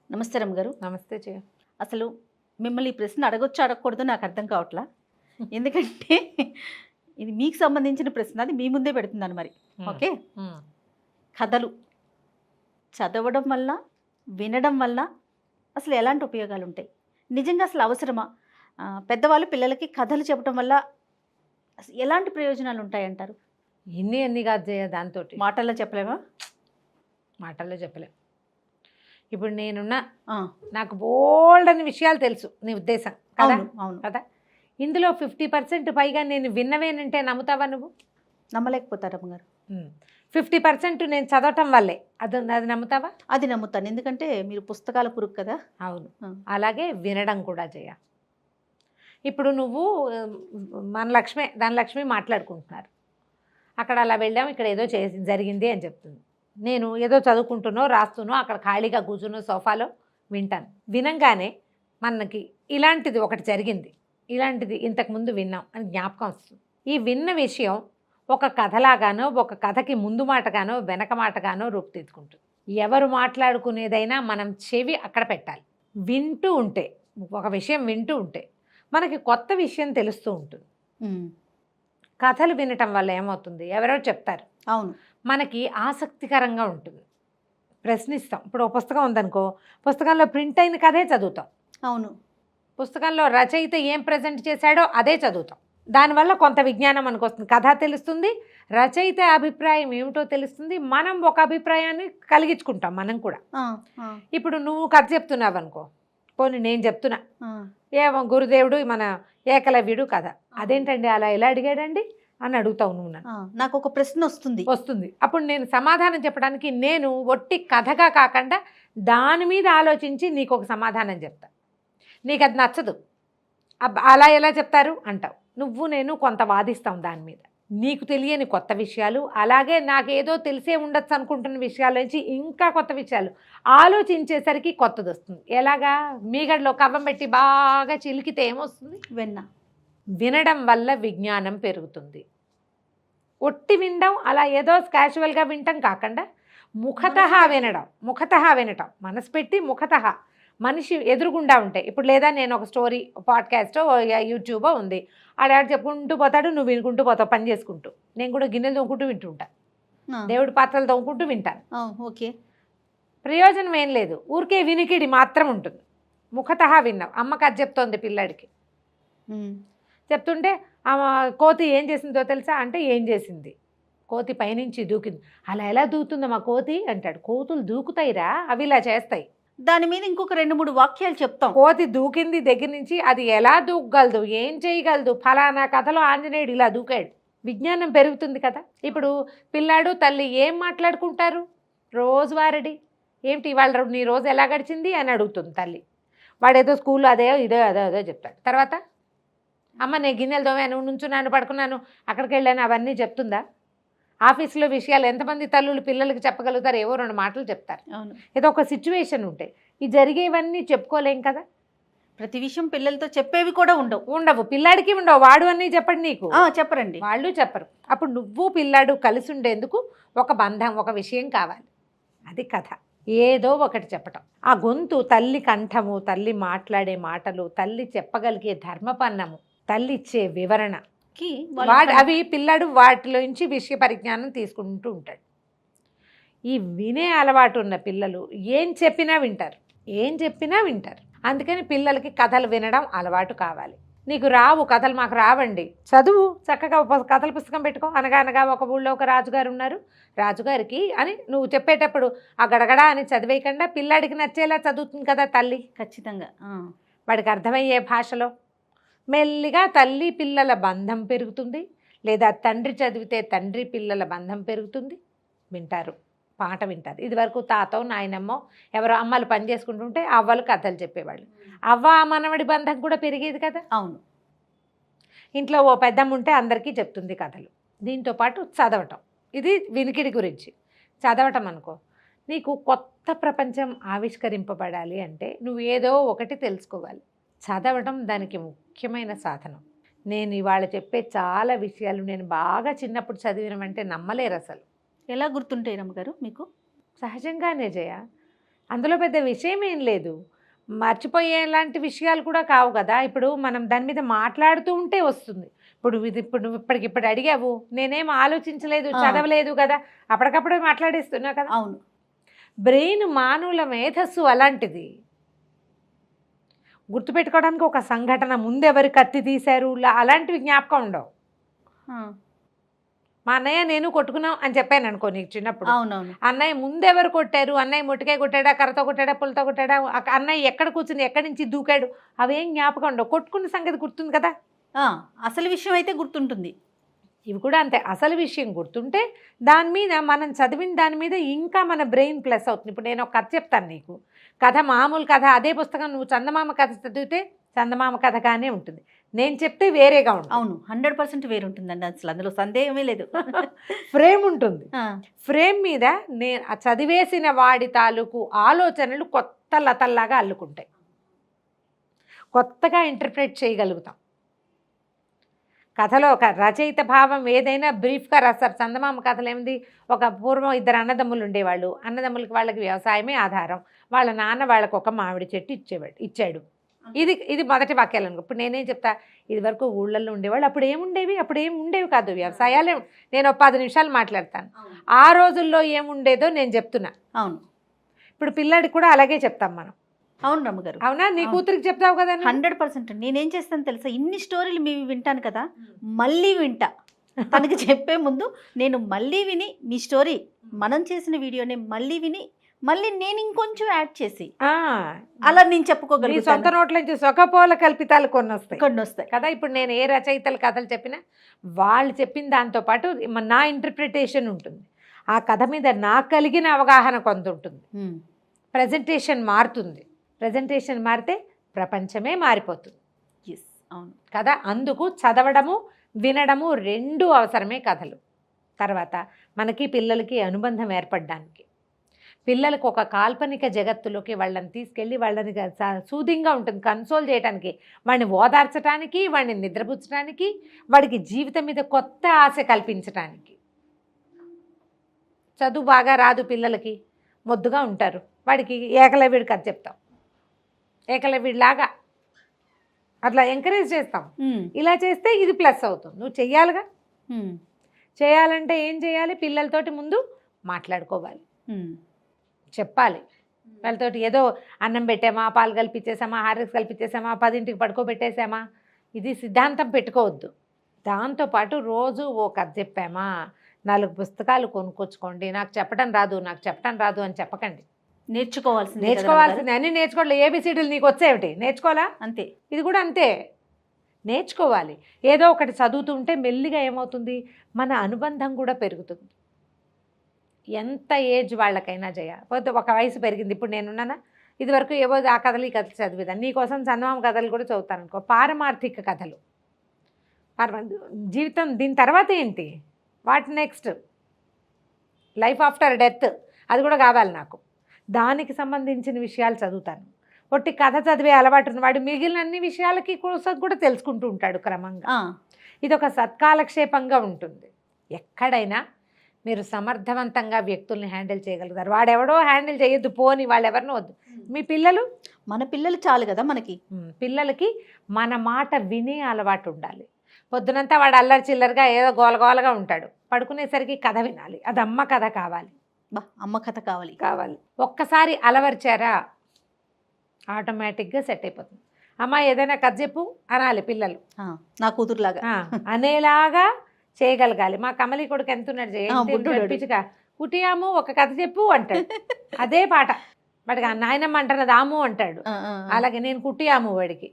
నమస్తే రమ్మ గారు. నమస్తే జయ. అసలు మిమ్మల్ని ఈ ప్రశ్న అడగొచ్చు అడగకూడదు నాకు అర్థం కావట్లా. ఎందుకంటే ఇది మీకు సంబంధించిన ప్రశ్న, అది మీ ముందే పెడుతున్నాను మరి. ఓకే, కథలు చదవడం వల్ల, వినడం వల్ల అసలు ఎలాంటి ఉపయోగాలు ఉంటాయి? నిజంగా అసలు అవసరమా? పెద్దవాళ్ళు పిల్లలకి కథలు చెప్పడం వల్ల అసలు ఎలాంటి ప్రయోజనాలు ఉంటాయంటారు? ఎన్ని కాదు జయ, దాంతో మాటల్లో చెప్పలేమా? మాటల్లో చెప్పలేం. ఇప్పుడు నాకు బోల్డ్ అని విషయాలు తెలుసు, నీ ఉద్దేశం కదా? అవును కదా. ఇందులో 50% పైగా నేను విన్నవేనంటే నమ్ముతావా నువ్వు? నమ్మలేకపోతారమ్మ గారు. 50% నేను చదవటం వల్లే, అది నమ్ముతావా? అది నమ్ముతాను, ఎందుకంటే మీరు పుస్తకాల పురుగు కదా. అవును. అలాగే వినడం కూడా జయ. ఇప్పుడు నువ్వు ధనలక్ష్మి మాట్లాడుకుంటున్నారు, అక్కడ అలా వెళ్ళాము, ఇక్కడ ఏదో జరిగింది అని చెప్తుంది. నేను ఏదో చదువుకుంటున్నో రాస్తున్నో అక్కడ ఖాళీగా కూర్చున్నో సోఫాలో వింటాను. వినంగానే మనకి ఇలాంటిది ఒకటి జరిగింది, ఇలాంటిది ఇంతకుముందు విన్నాం అని జ్ఞాపకం వస్తుంది. ఈ విన్న విషయం ఒక కథలాగానో, ఒక కథకి ముందు మాటగానో వెనక మాటగానో రూపుదిద్దుకుంటుంది. ఎవరు మాట్లాడుకునేదైనా మనం చెవి అక్కడ పెట్టాలి. వింటూ ఉంటే, ఒక విషయం వింటూ ఉంటే మనకి కొత్త విషయం తెలుస్తూ ఉంటుంది. కథలు వినటం వల్ల ఏమవుతుంది, ఎవరో చెప్తారు, అవును, మనకి ఆసక్తికరంగా ఉంటుంది, ప్రశ్నిస్తాం. ఇప్పుడు ఒక పుస్తకం ఉందనుకో, పుస్తకంలో ప్రింట్ అయిన కథే చదువుతాం. అవును, పుస్తకంలో రచయిత ఏం ప్రజెంట్ చేశాడో అదే చదువుతాం. దానివల్ల కొంత విజ్ఞానం మనకు వస్తుంది, కథ తెలుస్తుంది, రచయిత అభిప్రాయం ఏమిటో తెలుస్తుంది, మనం ఒక అభిప్రాయాన్ని కలిగించుకుంటాం మనం కూడా. ఇప్పుడు నువ్వు కథ చెప్తున్నావు అనుకో, పోనీ నేను చెప్తున్నా, ఏమో గురుదేవుడు మన ఏకలవ్యుడు కథ, అదేంటండి అలా ఎలా అడిగాడండి అని అడుగుతావు నువ్వు. నాకు ఒక ప్రశ్న వస్తుంది. అప్పుడు నేను సమాధానం చెప్పడానికి నేను ఒట్టి కథగా కాకుండా దాని మీద ఆలోచించి నీకు ఒక సమాధానం చెప్తా. నీకు అది నచ్చదు, అలా ఎలా చెప్తారు అంటావు. నువ్వు నేను కొంత వాదిస్తాం దాని మీద, నీకు తెలియని కొత్త విషయాలు, అలాగే నాకేదో తెలిసే ఉండొచ్చు అనుకుంటున్న విషయాల నుంచి ఇంకా కొత్త విషయాలు ఆలోచించేసరికి కొత్తది వస్తుంది. ఎలాగా? మీగడలో కవ్వం పెట్టి బాగా చిలికితే ఏమొస్తుంది? వినడం వల్ల విజ్ఞానం పెరుగుతుంది. ఒట్టి వినడం, అలా ఏదో క్యాజువల్గా వినటం కాకుండా ముఖతః వినటం, మనసు పెట్టి ముఖతః, మనిషి ఎదురుగుండా ఉంటాయి. ఇప్పుడు లేదా నేను ఒక స్టోరీ, పాడ్కాస్టో యూట్యూబో ఉంది, ఆడ చెప్పుకుంటూ పోతాడు, నువ్వు వినుకుంటూ పోతావు పని చేసుకుంటూ. నేను కూడా గిన్నెలు తోముకుంటూ వింటుంటా, దేవుడి పాత్రలు తోముకుంటూ వింటాను. ఓకే, ప్రయోజనం ఏం లేదు, ఊరికే వినికిడి మాత్రం ఉంటుంది. ముఖతః విన్నావు. అమ్మ కథ చెప్తోంది పిల్లాడికి, చెప్తుంటే కోతి ఏం చేసిందో తెలుసా అంటే, ఏం చేసింది? కోతి పైనుంచి దూకింది. అలా ఎలా దూకుతుందమ్మా కోతి అంటాడు. కోతులు దూకుతాయిరా, అవి ఇలా చేస్తాయి. దాని మీద ఇంకొక 2-3 వాక్యాలు చెప్తాం. కోతి దూకింది దగ్గర నుంచి అది ఎలా దూకగలదు, ఏం చేయగలదు, ఫలానా కథలో ఆంజనేయుడు ఇలా దూకాడు. విజ్ఞానం పెరుగుతుంది కదా. ఇప్పుడు పిల్లాడు తల్లి ఏం మాట్లాడుకుంటారు రోజువారీ, ఏమిటి ఇవాళ నీ రోజు ఎలా గడిచింది అని అడుగుతుంది తల్లి. వాడేదో స్కూల్లో అదే అదో చెప్తాడు. తర్వాత అమ్మ నేను గిన్నెలు తోమాను, నుంచున్నాను, పడుకున్నాను, అక్కడికి వెళ్ళాను, అవన్నీ చెప్తుందా? ఆఫీసులో విషయాలు ఎంతమంది తల్లులు పిల్లలకి చెప్పగలుగుతారు? ఏవో 2 మాటలు చెప్తారు. ఏదో ఒక సిచ్యువేషన్ ఉంటే, ఈ జరిగేవన్నీ చెప్పుకోలేం కదా. ప్రతి విషయం పిల్లలతో చెప్పేవి కూడా ఉండవు, పిల్లాడికి ఉండవు. వాడు అన్నీ చెప్పండి, నీకు చెప్పరండి, వాళ్ళు చెప్పరు. అప్పుడు నువ్వు పిల్లాడు కలిసి ఉండేందుకు ఒక బంధం, ఒక విషయం కావాలి, అది కథ. ఏదో ఒకటి చెప్పటం, ఆ గొంతు, తల్లి కంఠము, తల్లి మాట్లాడే మాటలు, తల్లి చెప్పగలిగే ధర్మపన్నము, తల్లి ఇచ్చే వివరణ, అవి పిల్లాడు వాటిలోంచి విషయ పరిజ్ఞానం తీసుకుంటూ ఉంటాడు. ఈ వినే అలవాటు ఉన్న పిల్లలు ఏం చెప్పినా వింటారు. అందుకని పిల్లలకి కథలు వినడం అలవాటు కావాలి. నీకు రావు కథలు, మాకు రావండి, చదువు చక్కగా కథల పుస్తకం పెట్టుకో. అనగా ఒక ఊళ్ళో ఒక రాజుగారు ఉన్నారు, రాజుగారికి అని నువ్వు చెప్పేటప్పుడు ఆ గడగడ అని చదివేయకుండా పిల్లాడికి నచ్చేలా చదువుతుంది కదా తల్లి. ఖచ్చితంగా వాడికి అర్థమయ్యే భాషలో మెల్లిగా తల్లి పిల్లల బంధం పెరుగుతుంది, లేదా తండ్రి చదివితే తండ్రి పిల్లల బంధం పెరుగుతుంది. వింటారు, పాట వింటారు. ఇదివరకు తాతో నాయనమ్మో ఎవరో అమ్మలు పని చేసుకుంటుంటే అవ్వలు కథలు చెప్పేవాళ్ళు. అవ్వ మనవడి బంధం కూడా పెరిగేది కదా. అవును, ఇంట్లో ఓ పెద్దమ్మ ఉంటే అందరికీ చెప్తుంది కథలు. దీంతో పాటు చదవటం, ఇది వినికిడి గురించి. చదవటం అనుకో, నీకు కొత్త ప్రపంచం ఆవిష్కరింపబడాలి అంటే నువ్వు ఏదో ఒకటి తెలుసుకోవాలి. చదవడం దానికి ముఖ్యమైన సాధనం. నేను ఇవాళ చెప్పే చాలా విషయాలు నేను బాగా చిన్నప్పుడు చదివినవంటే నమ్మలేరు అసలు. ఎలా గుర్తుంటాయి రమ్మగారు మీకు? సహజంగానే జయ, అందులో పెద్ద విషయం ఏం లేదు, మర్చిపోయేలాంటి విషయాలు కూడా కావు కదా. ఇప్పుడు మనం దాని మీద మాట్లాడుతూ ఉంటే వస్తుంది. ఇప్పుడు నువ్వు ఇప్పటికిప్పుడు అడిగావు, నేనేం ఆలోచించలేదు, చదవలేదు కదా, అప్పటికప్పుడే మాట్లాడేస్తున్నా కదా. అవును. బ్రెయిన్ మానవుల మేధస్సు అలాంటిది. గుర్తుపెట్టుకోవడానికి ఒక సంఘటన, ముందెవరు కత్తి తీశారు, అలాంటివి జ్ఞాపకం ఉండవు. మా అన్నయ్య నేను కొట్టుకున్నాం అని చెప్పాను అనుకో నీకు చిన్నప్పుడు, అవునవును. అన్నయ్య ముందెవరు కొట్టారు, అన్నయ్య ముట్టికాయ కొట్టాడా, కర్రతో కొట్టాడా, పుల్లతో కొట్టాడా, అన్నయ్య ఎక్కడ కూర్చుని ఎక్కడి నుంచి దూకాడు, అవేం జ్ఞాపకం ఉండవు. కొట్టుకున్న సంగతి గుర్తుంది కదా. అసలు విషయం అయితే గుర్తుంటుంది. ఇవి కూడా అంతే. అసలు విషయం గుర్తుంటే దాని మీద మనం చదివిన దాని మీద ఇంకా మన బ్రెయిన్ ప్లస్ అవుతుంది. ఇప్పుడు నేను ఒక కథ చెప్తాను నీకు, కథ మామూలు కథ, అదే పుస్తకం నువ్వు చందమామ కథ చదివితే చందమామ కథగానే ఉంటుంది, నేను చెప్తే వేరేగా ఉంటుంది. అవును, 100% వేరుంటుందండి, అసలు అందులో సందేహమే లేదు. ఫ్రేమ్ ఉంటుంది. ఫ్రేమ్ మీద నేను చదివేసిన వాడి తాలూకు ఆలోచనలు కొత్త లతల్లాగా అల్లుకుంటాయి, కొత్తగా ఇంటర్ప్రెట్ చేయగలుగుతాం. కథలో ఒక రచయిత భావం ఏదైనా బ్రీఫ్గా రాస్తారు. చందమామ కథలు ఏమిటి, ఒక పూర్వం 2 అన్నదమ్ములు ఉండేవాళ్ళు, అన్నదమ్ములకి వాళ్ళకి వ్యవసాయమే ఆధారం, వాళ్ళ నాన్న వాళ్ళకు ఒక మామిడి చెట్టు ఇచ్చాడు. ఇది మొదటి వాక్యాలు అనుకో. ఇప్పుడు నేనేం చెప్తా, ఇది వరకు ఊళ్ళల్లో ఉండేవాళ్ళు, అప్పుడు ఏముండేవి కాదు వ్యవసాయాలే. నేను 10 నిమిషాలు మాట్లాడతాను, ఆ రోజుల్లో ఏముండేదో నేను చెప్తున్నా. అవును, ఇప్పుడు పిల్లాడికి కూడా అలాగే చెప్తాం మనం. అవును రమ్మగారు. అవునా, నీ కూతురికి చెప్తావు కదా. 100%. నేనేం చేస్తాను తెలుసా, ఇన్ని స్టోరీలు మేము వింటాను కదా, మళ్ళీ వింటా. తనకి చెప్పే ముందు నేను మళ్ళీ విని, మీ స్టోరీ మనం చేసిన వీడియోని మళ్ళీ విని, మళ్ళీ నేను ఇంకొంచెం యాడ్ చేసి అలా నేను చెప్పుకోగలుగుతాను. సొంత నోట్ల నుంచి సొకపోల కల్పితాలు కొన్ని వస్తాయి కదా. ఇప్పుడు నేను ఏ రచయితల కథలు చెప్పినా వాళ్ళు చెప్పిన దాంతోపాటు నా ఇంటర్ప్రిటేషన్ ఉంటుంది, ఆ కథ మీద నాకు కలిగిన అవగాహన కొంత ఉంటుంది. ప్రజెంటేషన్ మారుతుంది, ప్రజెంటేషన్ మారితే ప్రపంచమే మారిపోతుంది. అవును కదా. అందుకు చదవడము వినడము 2 అవసరమే కథలు. తర్వాత మనకి పిల్లలకి అనుబంధం ఏర్పడడానికి, పిల్లలకు ఒక కాల్పనిక జగత్తులోకి వాళ్ళని తీసుకెళ్ళి వాళ్ళని సూదింగా ఉంటుంది, కన్సోల్ చేయడానికి, వాడిని ఓదార్చడానికి, వాడిని నిద్రపుచ్చడానికి, వాడికి జీవితం మీద కొత్త ఆశ కల్పించడానికి. చదువు బాగా రాదు పిల్లలకి, మొద్దుగా ఉంటారు, వాడికి ఏకలవ్యుడి కథ చెప్తాం, ఏకలవ్యుడిలాగా అట్లా ఎంకరేజ్ చేస్తాం. ఇలా చేస్తే ఇది ప్లస్ అవుతుంది. నువ్వు చెయ్యాలిగా. చేయాలంటే ఏం చేయాలి, పిల్లలతోటి ముందు మాట్లాడుకోవాలి, చెప్పాలి. వాళ్ళతోటి ఏదో అన్నం పెట్టామా, పాలు కల్పించేసామా, హార్లిక్స్ కల్పించేసామా, 10ంటికి పడుకోబెట్టేసామా, ఇది సిద్ధాంతం పెట్టుకోవద్దు. దాంతోపాటు రోజు ఓ కథ చెప్పామా, 4 పుస్తకాలు కొనుక్కొచ్చుకోండి, నాకు చెప్పడం రాదు అని చెప్పకండి. నేర్చుకోవాల్సింది అన్నీ నేర్చుకోవాలి. ఏబిసిడీలు నీకు వచ్చేవిటి నేర్చుకోవాలా, అంతే. ఇది కూడా అంతే, నేర్చుకోవాలి. ఏదో ఒకటి చదువుతుంటే మెల్లిగా ఏమవుతుంది, మన అనుబంధం కూడా పెరుగుతుంది. ఎంత ఏజ్ వాళ్ళకైనా పోతే ఒక వయసు పెరిగింది. ఇప్పుడు నేనున్నానా, ఇదివరకు ఏవో ఆ కథలు ఈ కథలు చదివేదాన్ని, నీకోసం చందమామ కథలు కూడా చదువుతాను అనుకో. పారమార్థిక కథలు, జీవితం దీని తర్వాత ఏంటి, what next, life after death, అది కూడా కావాలి నాకు. దానికి సంబంధించిన విషయాలు చదువుతాను. ఒట్టి కథ చదివే అలవాటు ఉన్నవాడు మిగిలిన అన్ని విషయాలకి కూడా తెలుసుకుంటూ ఉంటాడు క్రమంగా. ఇది ఒక సత్కాలక్షేపంగా ఉంటుంది. ఎక్కడైనా మీరు సమర్థవంతంగా వ్యక్తుల్ని హ్యాండిల్ చేయగలుగుతారు. వాడెవడో హ్యాండిల్ చేయొద్దు, పోని వాళ్ళెవరినో వద్దు. మీ పిల్లలు, మన పిల్లలు చాలు కదా మనకి. పిల్లలకి మన మాట వినే అలవాటు ఉండాలి. పొద్దునంతా వాడు అల్లరి చిల్లరగా ఏదో గోలగోలగా ఉంటాడు, పడుకునేసరికి కథ వినాలి, అది అమ్మ కథ కావాలి, అమ్మ కథ కావాలి. ఒక్కసారి అలవర్చారా ఆటోమేటిక్గా సెట్ అయిపోతుంది. అమ్మ ఏదైనా కథ చెప్పు అనాలి పిల్లలు, నా కూతురులాగా అనేలాగా చేయగలగాలి. మా కమలి కొడుకు ఎంతున్నాడు చేయించుగా, కుటియాము ఒక కథ చెప్పు అంటాడు, అదే పాట వాడికి. నాయనమ్మ అంటున్నది ఆము అంటాడు, అలాగే నేను కుటియాము వాడికి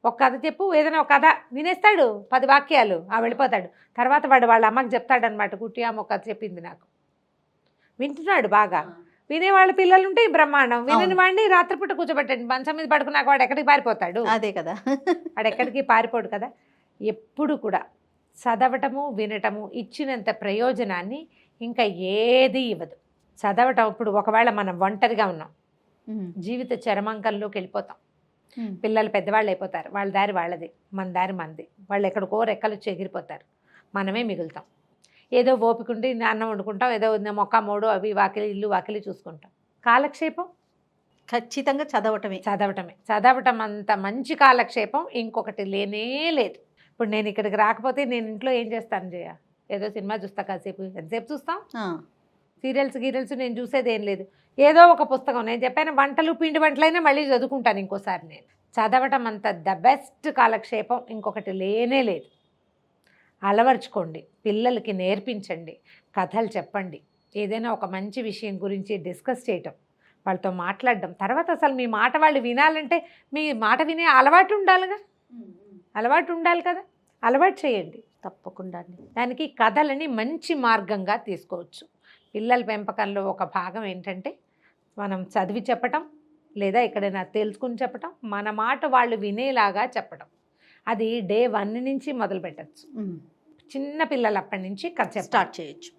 ఒక కథ చెప్పు, ఏదైనా ఒక కథ వినేస్తాడు, 10 వాక్యాలు వెళ్ళిపోతాడు. తర్వాత వాడు వాళ్ళ అమ్మకి చెప్తాడనమాట, కుటియాము ఒక కథ చెప్పింది నాకు. వింటున్నాడు బాగా. వినేవాళ్ళ పిల్లలు ఉంటే బ్రహ్మాండం, వినని వాడిని రాత్రిపూట కూర్చోబెట్టండి, మంచం మీద పడుకున్నాక వాడు ఎక్కడికి పారిపోతాడు, అదే కదా, వాడు ఎక్కడికి పారిపోడు కదా. ఎప్పుడు కూడా చదవటము వినటము ఇచ్చినంత ప్రయోజనాన్ని ఇంకా ఏది ఇవ్వదు. చదవటం, ఇప్పుడు ఒకవేళ మనం ఒంటరిగా ఉన్నాం, జీవిత చరమాంకంలోకి వెళ్ళిపోతాం, పిల్లలు పెద్దవాళ్ళు అయిపోతారు, వాళ్ళ దారి వాళ్ళది, మన దారి మనది, వాళ్ళు ఎక్కడికో రెక్కలు చెగిరిపోతారు, మనమే మిగులుతాం. ఏదో ఓపికండి అన్నం వండుకుంటాం, ఏదో మొక్క మోడు అవి వాకిలి ఇల్లు వాకిలి చూసుకుంటాం. కాలక్షేపం ఖచ్చితంగా చదవటమే. చదవటం అంత మంచి కాలక్షేపం ఇంకొకటి లేనే లేదు. ఇప్పుడు నేను ఇక్కడికి రాకపోతే నేను ఇంట్లో ఏం చేస్తాను జయ? ఏదో సినిమా చూస్తా, కాసేపు ఎంతసేపు చూస్తాం? సీరియల్స్ నేను చూసేది ఏం లేదు. ఏదో ఒక పుస్తకం, నేను చెప్పాను వంటలు పిండి వంటలైనా మళ్ళీ చదువుకుంటాను ఇంకోసారి. నేను చదవటం అంత ద బెస్ట్ కాలక్షేపం ఇంకొకటి లేనే లేదు. అలవర్చుకోండి, పిల్లలకి నేర్పించండి, కథలు చెప్పండి, ఏదైనా ఒక మంచి విషయం గురించి డిస్కస్ చేయటం, వాళ్ళతో మాట్లాడడం. తర్వాత అసలు మీ మాట వాళ్ళు వినాలంటే మీ మాట వినే అలవాటు ఉండాలిగా, అలవాటు ఉండాలి కదా, అలవాటు చేయండి. తప్పకుండా అండి. దానికి కథలని మంచి మార్గంగా తీసుకోవచ్చు. పిల్లల పెంపకంలో ఒక భాగం ఏంటంటే మనం చదివి చెప్పటం, లేదా ఎక్కడైనా తెలుసుకుని చెప్పటం, మన మాట వాళ్ళు వినేలాగా చెప్పటం. అది డే 1 నుంచి మొదలు పెట్టచ్చు. చిన్న పిల్లలు అప్పటి నుంచి కథ స్టార్ట్ చేయొచ్చు.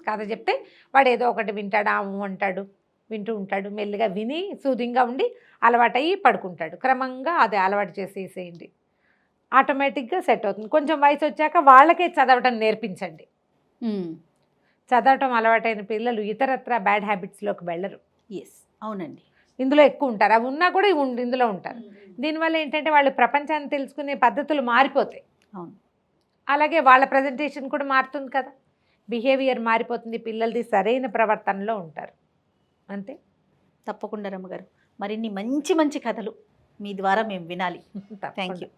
కథ చెప్తే వాడు ఏదో ఒకటి వింటాడు, అంటాడు, వింటూ ఉంటాడు. మెల్లిగా విని సూదింగా ఉండి అలవాటయ్యి పడుకుంటాడు. క్రమంగా అది అలవాటు చేసేసేయండి, ఆటోమేటిక్గా సెట్ అవుతుంది. కొంచెం వయసు వచ్చాక వాళ్ళకే చదవటం నేర్పించండి. చదవటం అలవాటైన పిల్లలు ఇతరత్ర బ్యాడ్ హ్యాబిట్స్లోకి వెళ్ళరు. ఎస్, అవునండి. ఇందులో ఎక్కువ ఉంటారు. అవి ఉన్నా కూడా ఇందులో ఉంటారు. దీనివల్ల ఏంటంటే వాళ్ళు ప్రపంచాన్ని తెలుసుకునే పద్ధతులు మారిపోతాయి. అవును. అలాగే వాళ్ళ ప్రజెంటేషన్ కూడా మారుతుంది కదా, బిహేవియర్ మారిపోతుంది, పిల్లలది సరైన ప్రవర్తనలో ఉంటారు. అంతే. తప్పకుండా రమ్మగారు, మరిన్ని మంచి మంచి కథలు మీ ద్వారా మేము వినాలి. Thank you.